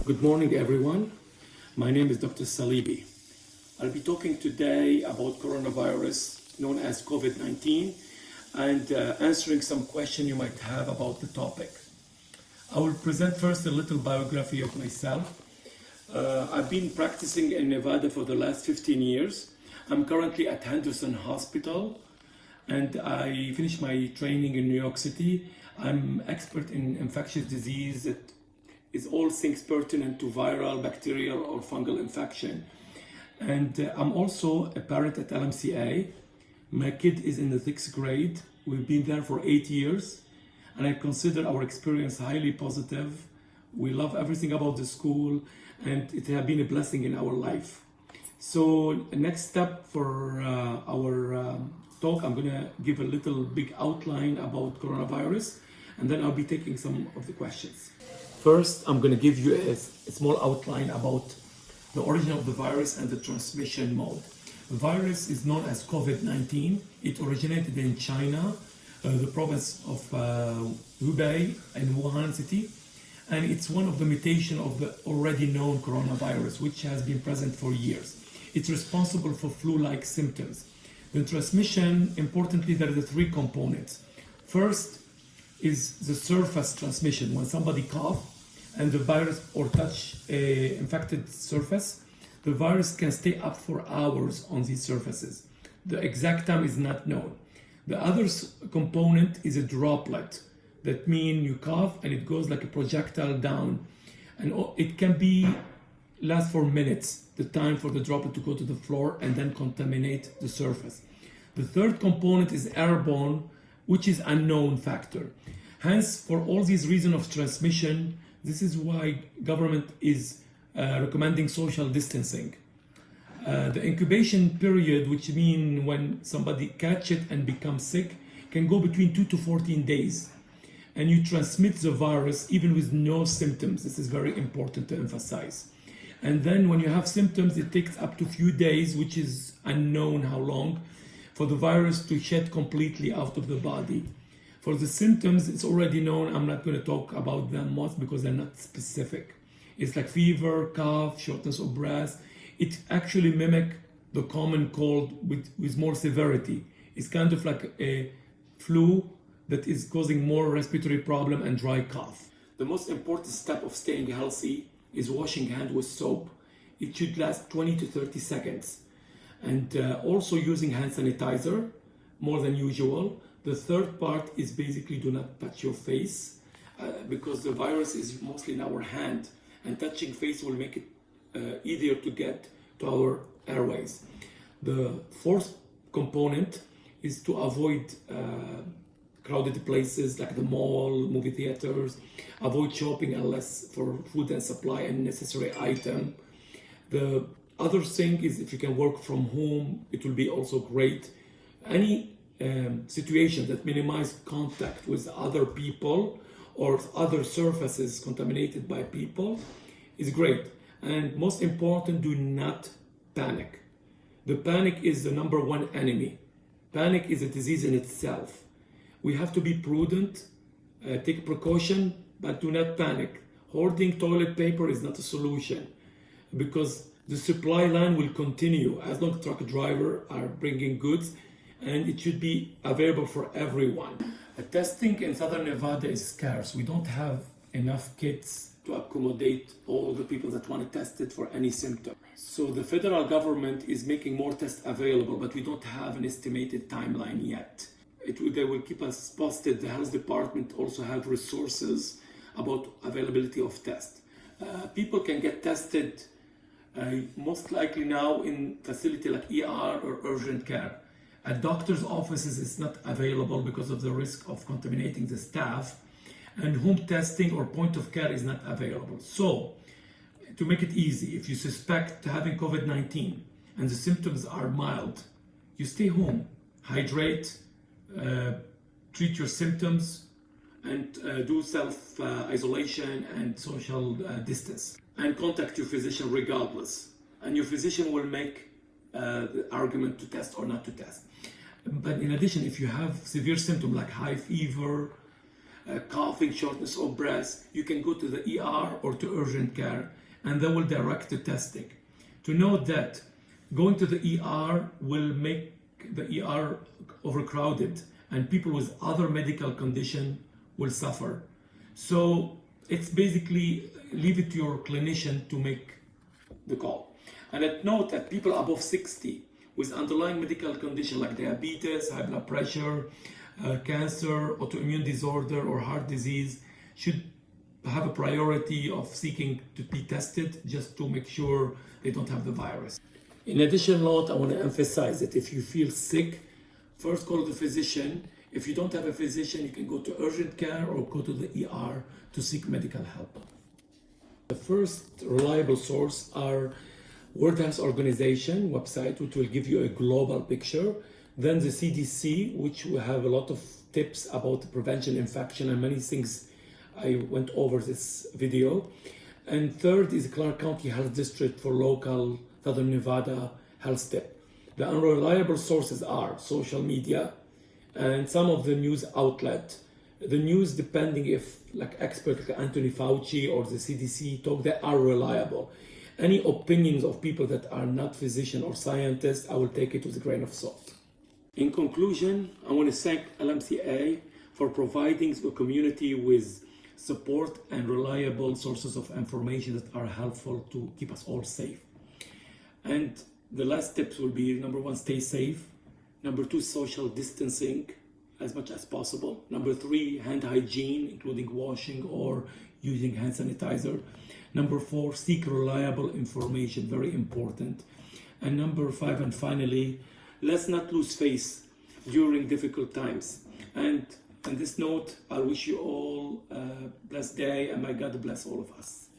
Good morning, everyone. My name is Dr. Salibi. I'll be talking today about coronavirus, known as COVID-19, and answering some questions you might have about the topic. I will present first a little biography of myself. I've been practicing in Nevada for the last 15 years. I'm currently at Henderson Hospital, and I finished my training in New York City. I'm expert in infectious disease that is all things pertinent to viral, bacterial, or fungal infection. And I'm also a parent at LMCA. My kid is in the 6th grade. We've been there for 8 years, and I consider our experience highly positive. We love everything about the school, and it has been a blessing in our life. So next step for our talk, I'm gonna give a little big outline about coronavirus, and then I'll be taking some of the questions. First, I'm going to give you a small outline about the origin of the virus and the transmission mode. The virus is known as COVID-19. It originated in China, the province of Hubei in Wuhan city, and it's one of the mutations of the already known coronavirus, which has been present for years. It's responsible for flu-like symptoms. The transmission, importantly, there are the three components. First is the surface transmission. When somebody coughs and the virus or touch a infected surface, the virus can stay up for hours on these surfaces. The exact time is not known. The other component is a droplet. That means you cough and it goes like a projectile down, and it can last for minutes, the time for the droplet to go to the floor and then contaminate the surface. The third component is airborne, which is unknown factor. Hence, for all these reasons of transmission, this is why government is recommending social distancing. The incubation period, which means when somebody catch it and becomes sick, can go between 2 to 14 days. And you transmit the virus even with no symptoms. This is very important to emphasize. And then when you have symptoms, it takes up to a few days, which is unknown how long, for the virus to shed completely out of the body. For the symptoms, it's already known. I'm not going to talk about them much because they're not specific. It's like fever, cough, shortness of breath. It actually mimics the common cold with more severity. It's kind of like a flu that is causing more respiratory problem and dry cough. The most important step of staying healthy is washing hands with soap. It should last 20 to 30 seconds. And also using hand sanitizer more than usual. The third part is basically do not touch your face because the virus is mostly in our hand, and touching face will make it easier to get to our airways. The fourth component is to avoid crowded places like the mall, movie theaters, avoid shopping unless for food and supply and necessary item. The other thing is if you can work from home, it will be also great. Any situation that minimize contact with other people or other surfaces contaminated by people is great. And most important, do not panic. The panic is the number one enemy. Panic is a disease in itself. We have to be prudent, take precaution, but do not panic. Hoarding toilet paper is not a solution because the supply line will continue as long as truck drivers are bringing goods, and it should be available for everyone. Testing in Southern Nevada is scarce. We don't have enough kits to accommodate all the people that want to test it for any symptom. So the federal government is making more tests available, but we don't have an estimated timeline yet. They will keep us posted. The health department also have resources about availability of tests. People can get tested most likely now in facility like ER or urgent care. At doctor's offices, it's not available because of the risk of contaminating the staff, and home testing or point of care is not available. So, to make it easy, if you suspect having COVID-19 and the symptoms are mild, you stay home, hydrate, treat your symptoms, and do self-isolation and social distance. And contact your physician regardless. And your physician will make the argument to test or not to test. But in addition, if you have severe symptoms like high fever, coughing, shortness of breath, you can go to the ER or to urgent care, and they will direct to testing. To note that going to the ER will make the ER overcrowded, and people with other medical condition will suffer. So it's basically leave it to your clinician to make the call. And note that people above 60 with underlying medical condition like diabetes, high blood pressure, cancer, autoimmune disorder, or heart disease should have a priority of seeking to be tested just to make sure they don't have the virus. In addition, note, I want to emphasize that if you feel sick, first call the physician. If you don't have a physician, you can go to urgent care or go to the ER to seek medical help. The first reliable source are World Health Organization website, which will give you a global picture. Then the CDC, which will have a lot of tips about prevention, infection, and many things I went over this video. And third is Clark County Health District for local Southern Nevada health tip. The unreliable sources are social media and some of the news outlet. The news, depending if like experts like Anthony Fauci or the CDC talk, they are reliable. Any opinions of people that are not physicians or scientists, I will take it with a grain of salt. In conclusion, I want to thank LMCA for providing the community with support and reliable sources of information that are helpful to keep us all safe. And the last tips will be, number one, stay safe. Number two, social distancing as much as possible. Number three, hand hygiene, including washing or using hand sanitizer. Number four, seek reliable information, very important. And number five, and finally, let's not lose faith during difficult times. And on this note, I wish you all a blessed day, and may God bless all of us.